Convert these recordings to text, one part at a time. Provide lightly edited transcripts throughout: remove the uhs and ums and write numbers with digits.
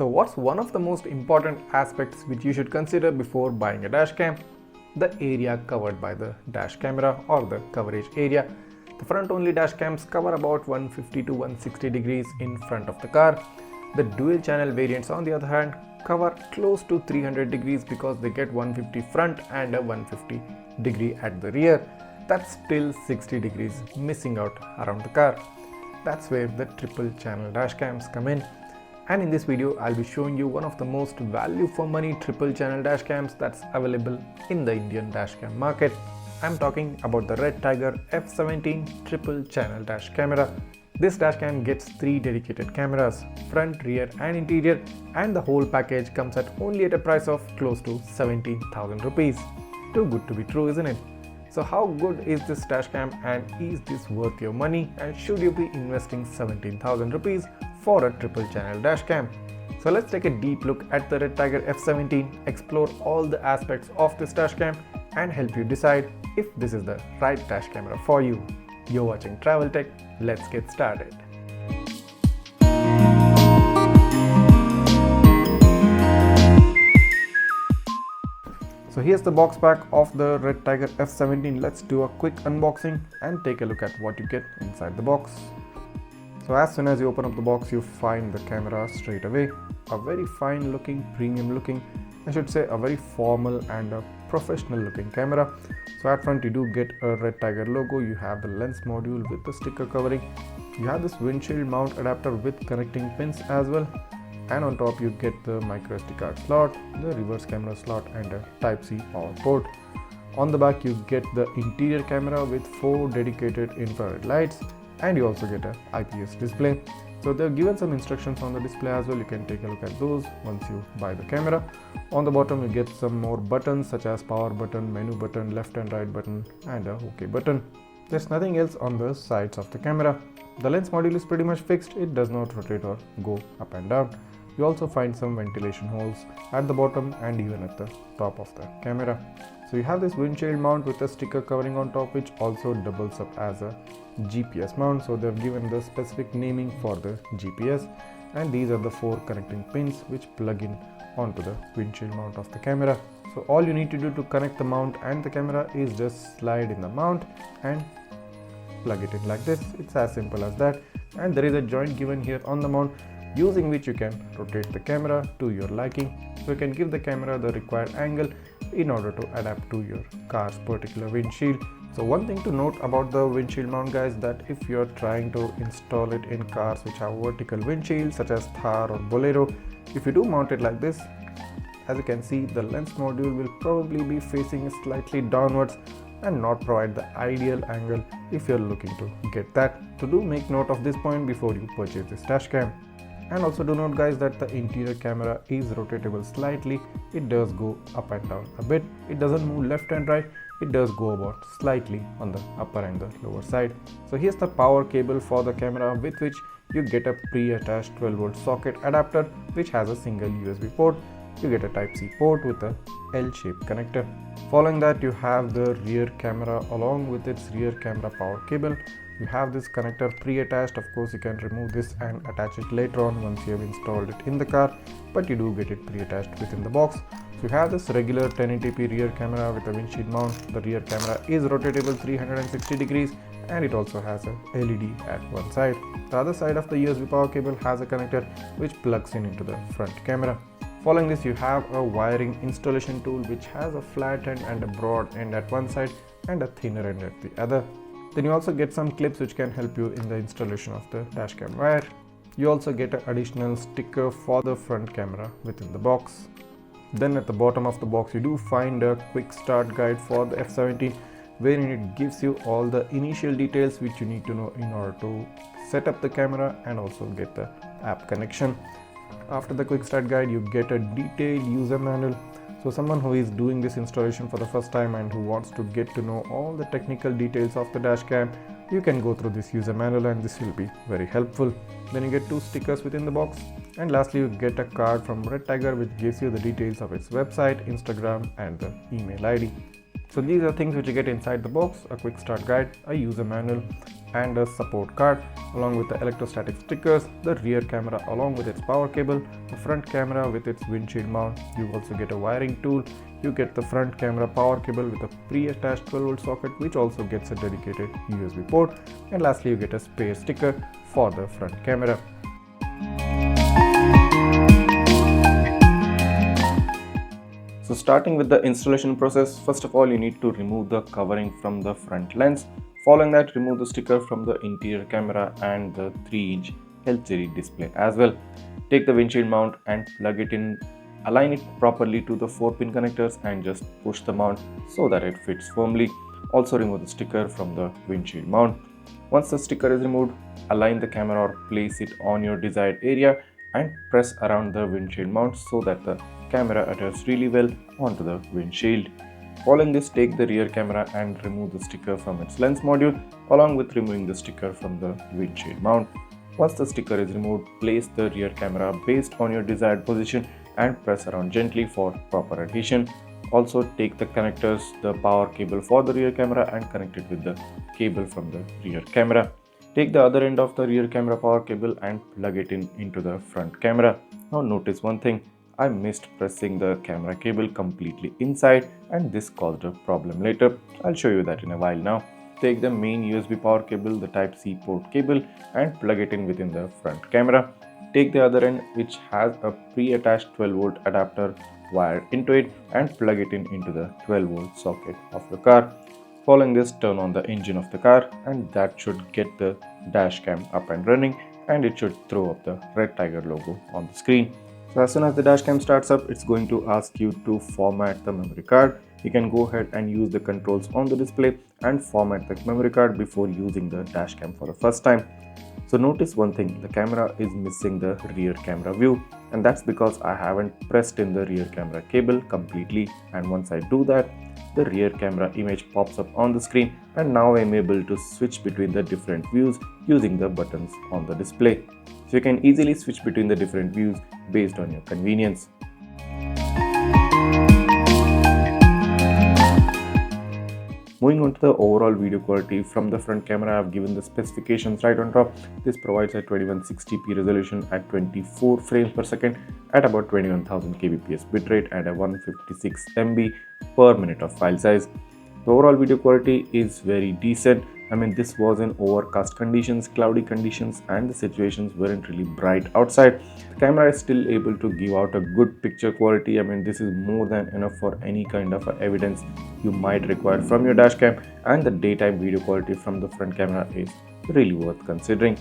So what's one of the most important aspects which you should consider before buying a dashcam? The area covered by the dash camera or the coverage area. The front only dashcams cover about 150 to 160 degrees in front of the car. The dual channel variants on the other hand cover close to 300 degrees because they get 150 front and a 150 degree at the rear. That's still 60 degrees missing out around the car. That's where the triple channel dashcams come in. And in this video, I'll be showing you one of the most value for money triple channel dashcams that's available in the Indian dashcam market. I'm talking about the REDTIGER F17 triple channel dash camera. This dashcam gets 3 dedicated cameras, front, rear and interior, and the whole package comes at only at a price of close to 17,000 rupees. Too good to be true, isn't it? So how good is this dashcam and is this worth your money, and should you be investing 17,000 rupees for a triple channel dashcam? So let's take a deep look at the REDTIGER F17, explore all the aspects of this dashcam and help you decide if this is the right dash camera for you. You're watching Travel Tech, let's get started. So here's the box pack of the REDTIGER F17. Let's do a quick unboxing and take a look at what you get inside the box. So as soon as you open up the box, you find the camera straight away. A very fine looking, premium looking, I should say a very formal and a professional looking camera. So at front you do get a REDTIGER logo, you have the lens module with the sticker covering, you have this windshield mount adapter with connecting pins as well, and on top you get the micro SD card slot, the reverse camera slot and a Type-C power port. On the back you get the interior camera with 4 dedicated infrared lights, and you also get a IPS display. So they've given some instructions on the display as well, you can take a look at those once you buy the camera. On the bottom you get some more buttons such as power button, menu button, left and right button and a OK button. There's nothing else on the sides of the camera. The lens module is pretty much fixed, it does not rotate or go up and down. You also find some ventilation holes at the bottom and even at the top of the camera. So you have this windshield mount with a sticker covering on top, which also doubles up as a GPS mount. So they've given the specific naming for the GPS, and these are the 4 connecting pins which plug in onto the windshield mount of the camera. So all you need to do to connect the mount and the camera is just slide in the mount and plug it in like this. It's as simple as that. And there is a joint given here on the mount, using which you can rotate the camera to your liking. So you can give the camera the required angle in order to adapt to your car's particular windshield. So one thing to note about the windshield mount, guys, that if you're trying to install it in cars which have vertical windshields such as Thar or Bolero, if you do mount it like this, as you can see, the lens module will probably be facing slightly downwards and not provide the ideal angle if you're looking to get that. So do make note of this point before you purchase this dashcam. And also do note, guys, that the interior camera is rotatable slightly. It does go up and down a bit. It doesn't move left and right. It does go about slightly on the upper and the lower side. So here's the power cable for the camera, with which you get a pre-attached 12-volt socket adapter which has a single USB port. You get a Type-C port with a L-shaped connector. Following that, you have the rear camera along with its rear camera power cable. You have this connector pre-attached. Of course, you can remove this and attach it later on once you have installed it in the car, but you do get it pre-attached within the box. So you have this regular 1080p rear camera with a windshield mount. The rear camera is rotatable 360 degrees, and it also has a LED at one side. The other side of the USB power cable has a connector which plugs in into the front camera. Following this, you have a wiring installation tool which has a flat end and a broad end at one side and a thinner end at the other. Then you also get some clips which can help you in the installation of the dashcam wire. You also get an additional sticker for the front camera within the box. Then at the bottom of the box you do find a quick start guide for the F17, wherein it gives you all the initial details which you need to know in order to set up the camera and also get the app connection. After the quick start guide, you get a detailed user manual. So someone who is doing this installation for the first time and who wants to get to know all the technical details of the dashcam, you can go through this user manual and this will be very helpful. Then you get 2 stickers within the box, and lastly you get a card from REDTIGER which gives you the details of its website, Instagram and the email ID. So these are things which you get inside the box: a quick start guide, a user manual, and a support card, along with the electrostatic stickers, the rear camera along with its power cable, the front camera with its windshield mount. You also get a wiring tool. You get the front camera power cable with a pre-attached 12-volt socket, which also gets a dedicated USB port, and lastly you get a spare sticker for the front camera. So starting with the installation process, first of all you need to remove the covering from the front lens. Following that, remove the sticker from the interior camera and the 3-inch LCD display as well. Take the windshield mount and plug it in. Align it properly to the 4-pin connectors and just push the mount so that it fits firmly. Also remove the sticker from the windshield mount. Once the sticker is removed, align the camera or place it on your desired area and press around the windshield mount so that the camera adheres really well onto the windshield. Following this, take the rear camera and remove the sticker from its lens module, along with removing the sticker from the windshield mount. Once the sticker is removed, place the rear camera based on your desired position and press around gently for proper adhesion. Also take the connectors, the power cable for the rear camera, and connect it with the cable from the rear camera. Take the other end of the rear camera power cable and plug it into the front camera. Now notice one thing. I missed pressing the camera cable completely inside and this caused a problem later. I'll show you that in a while now. Take the main USB power cable, the Type-C port cable, and plug it in within the front camera. Take the other end, which has a pre-attached 12-volt adapter wired into it, and plug it into the 12-volt socket of the car. Following this, turn on the engine of the car and that should get the dash cam up and running, and it should throw up the Redtiger logo on the screen. So as soon as the dash cam starts up, it's going to ask you to format the memory card. You can go ahead and use the controls on the display and format the memory card before using the dash cam for the first time. So notice one thing, the camera is missing the rear camera view, and that's because I haven't pressed in the rear camera cable completely, and once I do that, the rear camera image pops up on the screen, and now I'm able to switch between the different views using the buttons on the display. So you can easily switch between the different views based on your convenience. Moving on to the overall video quality, from the front camera, I've given the specifications right on top. This provides a 2160p resolution at 24 frames per second at about 21,000 kbps bitrate and a 156 MB per minute of file size. The overall video quality is very decent. I mean, this was in overcast conditions, cloudy conditions, and the situations weren't really bright outside. The camera is still able to give out a good picture quality. I mean, this is more than enough for any kind of evidence you might require from your dash cam, and the daytime video quality from the front camera is really worth considering.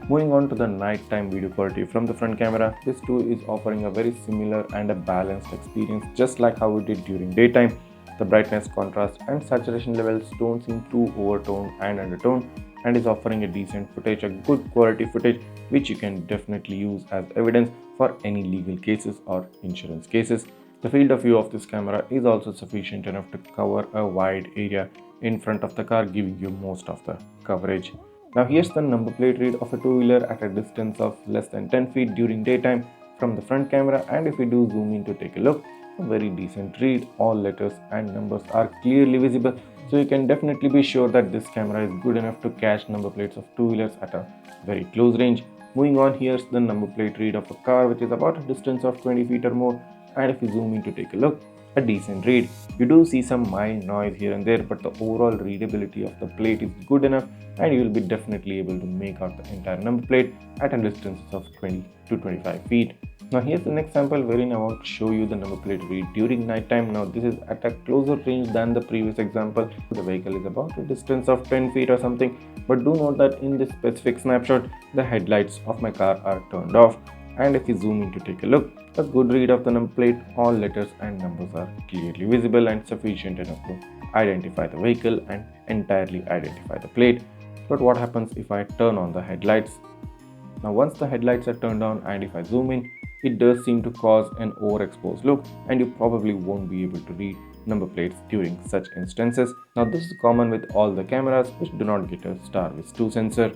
Moving on to the nighttime video quality from the front camera, this too is offering a very similar and a balanced experience, just like how we did during daytime. The brightness, contrast, and saturation levels don't seem too overtoned and undertoned, and is offering a decent footage, a good quality footage, which you can definitely use as evidence for any legal cases or insurance cases. The field of view of this camera is also sufficient enough to cover a wide area in front of the car, giving you most of the coverage. Now here's the number plate read of a two-wheeler at a distance of less than 10 feet during daytime from the front camera, and if we do zoom in to take a look, a very decent read. All letters and numbers are clearly visible, so you can definitely be sure that this camera is good enough to catch number plates of two-wheelers at a very close range. Moving on, here's the number plate read of a car which is about a distance of 20 feet or more, and if you zoom in to take a look, a decent read. You do see some mild noise here and there, but the overall readability of the plate is good enough, and you will be definitely able to make out the entire number plate at a distance of 20 to 25 feet. Now here's the next sample wherein I want to show you the number plate read during night time. Now this is at a closer range than the previous example. The vehicle is about a distance of 10 feet or something, but do note that in this specific snapshot, the headlights of my car are turned off, and if you zoom in to take a look, a good read of the number plate, all letters and numbers are clearly visible and sufficient enough to identify the vehicle and entirely identify the plate. But what happens if I turn on the headlights? Now once the headlights are turned on and if I zoom in, it does seem to cause an overexposed look, and you probably won't be able to read number plates during such instances. Now this is common with all the cameras which do not get a Star Vis 2 sensor.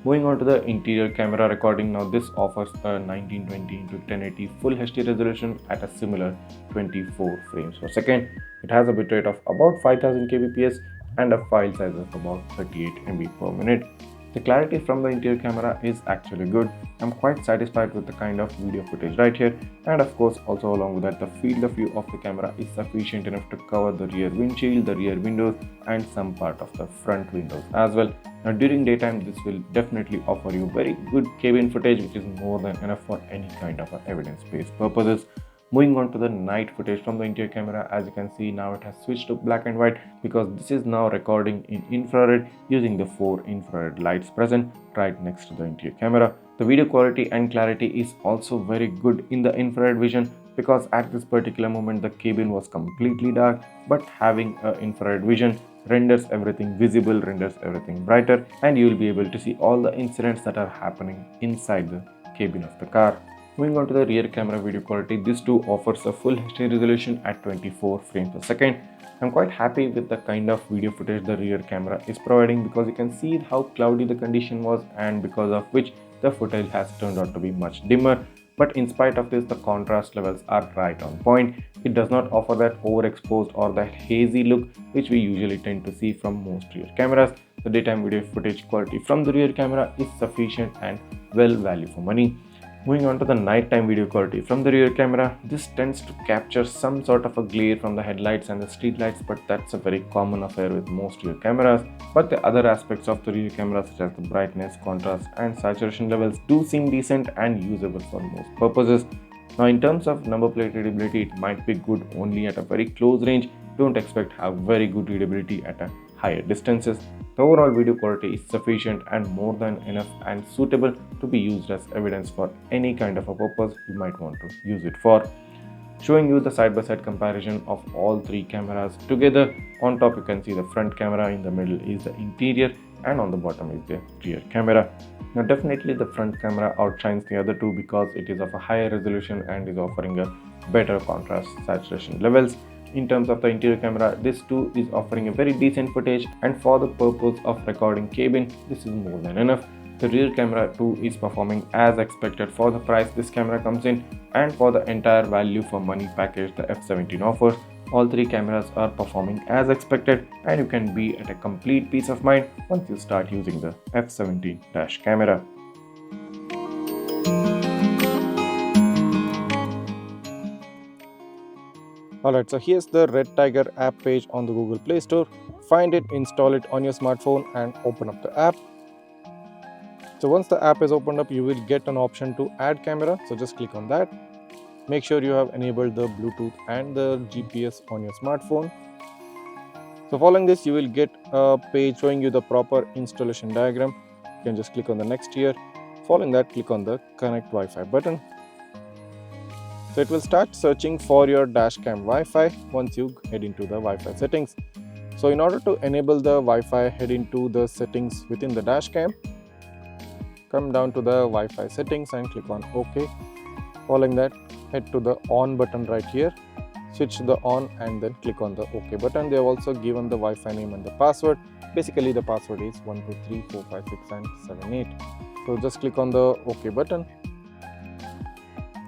Moving on to the interior camera recording, now this offers a 1920x1080 full HD resolution at a similar 24 frames per second. It has a bitrate of about 5000 kbps and a file size of about 38 MB per minute. The clarity from the interior camera is actually good. I'm quite satisfied with the kind of video footage right here, and of course also along with that the field of view of the camera is sufficient enough to cover the rear windshield, the rear windows and some part of the front windows as well. Now during daytime this will definitely offer you very good cabin footage, which is more than enough for any kind of evidence-based purposes. Moving on to the night footage from the interior camera, as you can see now it has switched to black and white because this is now recording in infrared using the 4 infrared lights present right next to the interior camera. The video quality and clarity is also very good in the infrared vision because at this particular moment the cabin was completely dark, but having an infrared vision renders everything visible, renders everything brighter, and you will be able to see all the incidents that are happening inside the cabin of the car. Moving on to the rear camera video quality, this too offers a full HD resolution at 24 frames per second. I'm quite happy with the kind of video footage the rear camera is providing because you can see how cloudy the condition was, and because of which the footage has turned out to be much dimmer. But in spite of this, the contrast levels are right on point. It does not offer that overexposed or that hazy look which we usually tend to see from most rear cameras. The daytime video footage quality from the rear camera is sufficient and well value for money. Moving on to the nighttime video quality from the rear camera, this tends to capture some sort of a glare from the headlights and the street lights, but that's a very common affair with most rear cameras. But the other aspects of the rear camera such as the brightness, contrast and saturation levels do seem decent and usable for most purposes. Now in terms of number plate readability, it might be good only at a very close range. Don't expect to have very good readability at a higher distances. The overall video quality is sufficient and more than enough and suitable to be used as evidence for any kind of a purpose you might want to use it for. Showing you the side-by-side comparison of all three cameras together. On top you can see the front camera, in the middle is the interior, and on the bottom is the rear camera. Now definitely the front camera outshines the other two because it is of a higher resolution and is offering a better contrast saturation levels. In terms of the interior camera, this too is offering a very decent footage, and for the purpose of recording cabin, this is more than enough. The rear camera too is performing as expected for the price this camera comes in, and for the entire value for money package the F17 offers. All three cameras are performing as expected, and you can be at a complete peace of mind once you start using the F17 dash camera. Alright, so here's the Redtiger app page on the Google Play Store. Find it, install it on your smartphone and open up the app. So once the app is opened up, you will get an option to add camera. So just click on that. Make sure you have enabled the Bluetooth and the GPS on your smartphone. So following this, you will get a page showing you the proper installation diagram. You can just click on the next here. Following that, click on the Connect Wi-Fi button. So it will start searching for your Dashcam Wi-Fi once you head into the Wi-Fi settings. So in order to enable the Wi-Fi, head into the settings within the Dashcam. Come down to the Wi-Fi settings and click on OK. Following that, head to the on button right here. Switch to the on and then click on the OK button. They have also given the Wi-Fi name and the password. Basically the password is 123456 and 78. So just click on the OK button.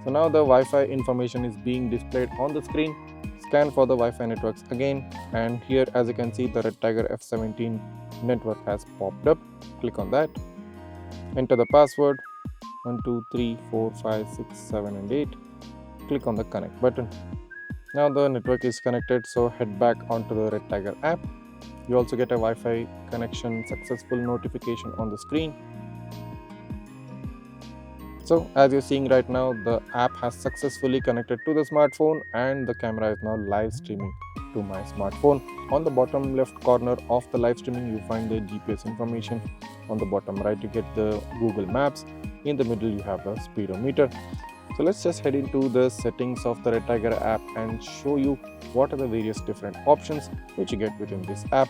So now the Wi-Fi information is being displayed on the screen. Scan for the Wi-Fi networks again, and here as you can see the Redtiger F17 network has popped up. Click on that. Enter the password 123456 and 8. Click on the connect button. Now the network is connected, so head back onto the Redtiger app. You also get a Wi-Fi connection successful notification on the screen. So as you're seeing right now, the app has successfully connected to the smartphone and the camera is now live streaming to my smartphone. On the bottom left corner of the live streaming, you find the GPS information. On the bottom right, you get the Google Maps. In the middle, you have a speedometer. So let's just head into the settings of the Redtiger app and show you what are the various different options which you get within this app.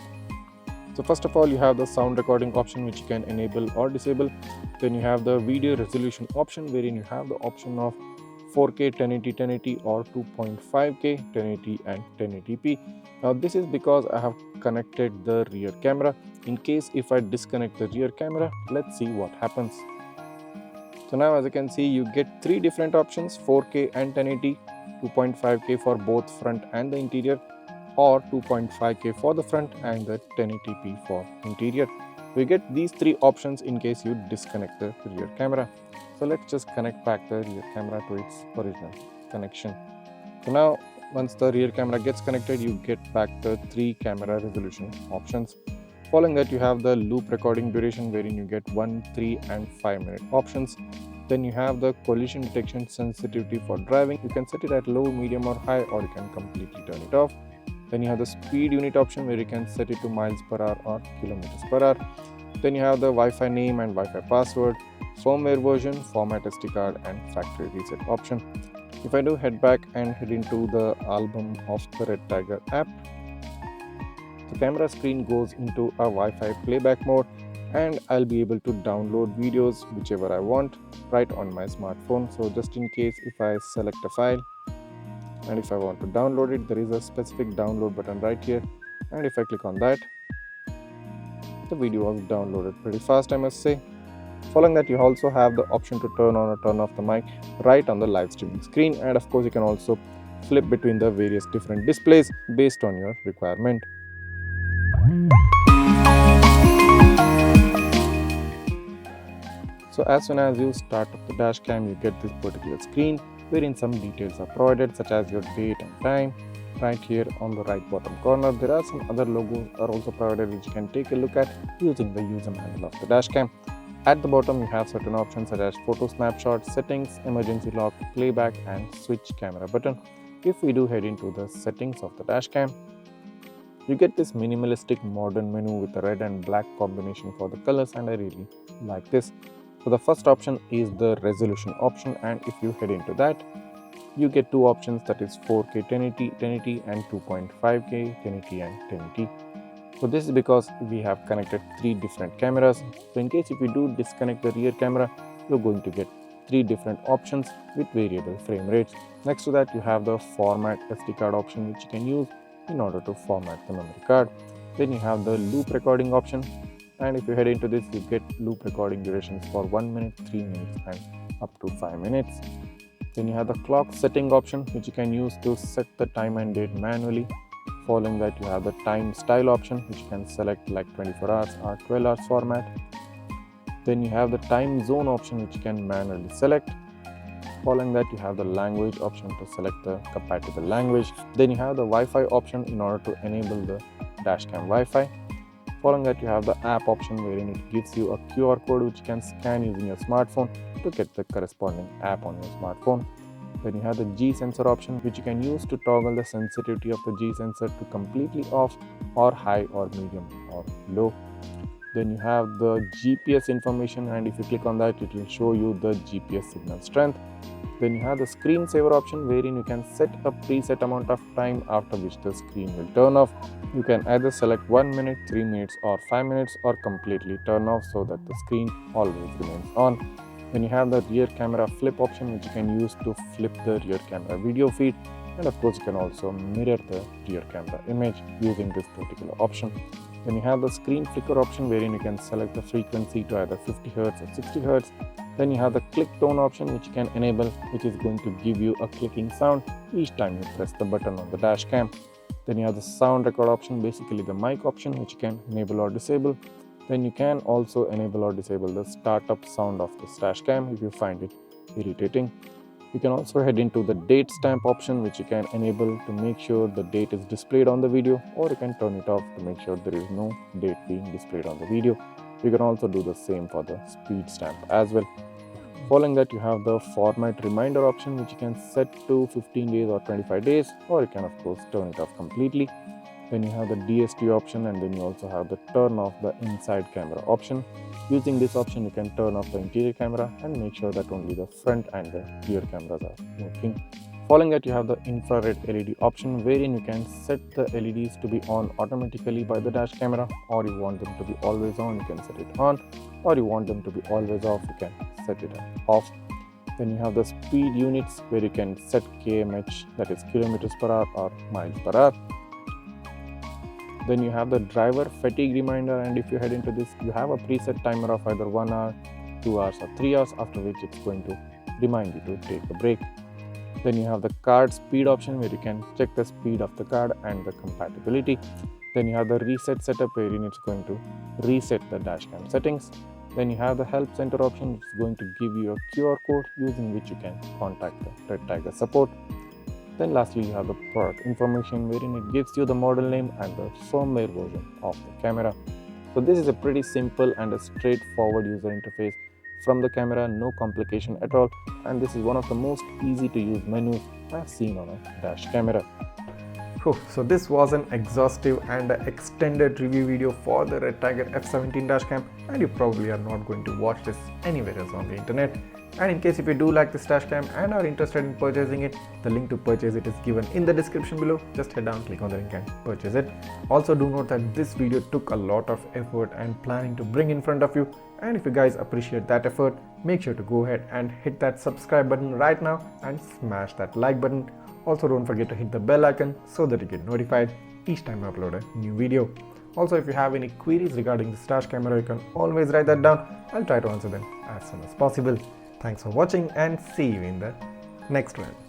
So first of all, you have the sound recording option which you can enable or disable. Then you have the video resolution option wherein you have the option of 4K 1080 1080 or 2.5K 1080 and 1080p. Now this is because I have connected the rear camera. In case if I disconnect the rear camera, let's see what happens. So now as you can see, you get three different options: 4K and 1080, 2.5K for both front and the interior, or 2.5K for the front and the 1080p for interior. We get these three options in case you disconnect the rear camera. So let's just connect back the rear camera to its original connection. So now once the rear camera gets connected, you get back the three camera resolution options. Following that, you have the loop recording duration, wherein you get 1, 3 and 5 minute options. Then you have the collision detection sensitivity for driving. You can set it at low, medium or high, or you can completely turn it off. Then you have the speed unit option, where you can set it to miles per hour or kilometers per hour. Then you have the Wi-Fi name and Wi-Fi password, firmware version, format SD card and factory reset option. If I do head back and head into the album of the Redtiger app, the camera screen goes into a Wi-Fi playback mode, and I'll be able to download videos whichever I want right on my smartphone. So just in case if I select a file and if I want to download it, there is a specific download button right here, and if I click on that, the video was downloaded pretty fast, I must say. Following that, you also have the option to turn on or turn off the mic right on the live streaming screen, and of course you can also flip between the various different displays based on your requirement. So as soon as you start up the Dashcam, you get this particular screen wherein some details are provided, such as your date and time. Right here on the right bottom corner, there are some other logos are also provided, which you can take a look at using the user manual of the Dashcam. At the bottom, you have certain options such as photo snapshot, settings, emergency lock, playback and switch camera button. If we do head into the settings of the Dashcam, you get this minimalistic modern menu with a red and black combination for the colors, and I really like this. So the first option is the resolution option, and if you head into that, you get two options, that is 4K 1080 and 2.5K 1080 and 1080. So this is because we have connected three different cameras. So in case if you do disconnect the rear camera, you're going to get three different options with variable frame rates. Next to that, you have the format SD card option, which you can use in order to format the memory card. Then you have the loop recording option, and if you head into this, you get loop recording durations for 1 minute, 3 minutes and up to 5 minutes. Then you have the clock setting option, which you can use to set the time and date manually. Following that, you have the time style option, which you can select like 24 hours or 12 hours format. Then you have the time zone option, which you can manually select. Following that, you have the language option to select the compatible language. Then you have the Wi-Fi option in order to enable the Dashcam Wi-Fi. Following that, you have the app option, wherein it gives you a QR code which you can scan using your smartphone to get the corresponding app on your smartphone. Then you have the G sensor option, which you can use to toggle the sensitivity of the G sensor to completely off or high or medium or low. Then you have the GPS information, and if you click on that, it will show you the GPS signal strength. Then you have the screensaver option, wherein you can set a preset amount of time after which the screen will turn off. You can either select 1 minute, 3 minutes or 5 minutes, or completely turn off so that the screen always remains on. Then you have the rear camera flip option, which you can use to flip the rear camera video feed, and of course you can also mirror the rear camera image using this particular option. Then you have the screen flicker option, wherein you can select the frequency to either 50 Hz or 60 Hz. Then you have the click tone option, which you can enable, which is going to give you a clicking sound each time you press the button on the Dashcam. Then you have the sound record option, basically the mic option, which you can enable or disable. Then you can also enable or disable the startup sound of the Dashcam if you find it irritating. You can also head into the date stamp option, which you can enable to make sure the date is displayed on the video, or you can turn it off to make sure there is no date being displayed on the video. You can also do the same for the speed stamp as well. Following that, you have the format reminder option, which you can set to 15 days or 25 days, or you can of course turn it off completely. Then you have the DST option, and then you also have the turn off the inside camera option. Using this option, you can turn off the interior camera and make sure that only the front and the rear cameras are working. Following that, you have the infrared LED option, wherein you can set the LEDs to be on automatically by the dash camera, or you want them to be always on, you can set it on, or you want them to be always off, you can set it off. Then you have the speed units where you can set kmh, that is kilometers per hour or miles per hour. Then you have the driver fatigue reminder, and if you head into this, you have a preset timer of either 1 hour, 2 hours or 3 hours, after which it's going to remind you to take a break. Then you have the card speed option where you can check the speed of the card and the compatibility. Then you have the reset setup wherein it's going to reset the dashcam settings. Then you have the help center option, which is going to give you a QR code using which you can contact the Redtiger support. Then lastly, you have the product information wherein it gives you the model name and the firmware version of the camera. So this is a pretty simple and a straightforward user interface from the camera, no complication at all, and this is one of the most easy to use menus I've seen on a dash camera. So this was an exhaustive and extended review video for the Redtiger F17 dashcam, and you probably are not going to watch this anywhere else on the internet. And in case if you do like this dashcam and are interested in purchasing it, the link to purchase it is given in the description below. Just head down, click on the link and purchase it. Also do note that this video took a lot of effort and planning to bring in front of you, and if you guys appreciate that effort, make sure to go ahead and hit that subscribe button right now and smash that like button. Also don't forget to hit the bell icon so that you get notified each time I upload a new video. Also, if you have any queries regarding this dash camera, you can always write that down. I'll try to answer them as soon as possible. Thanks for watching and see you in the next one.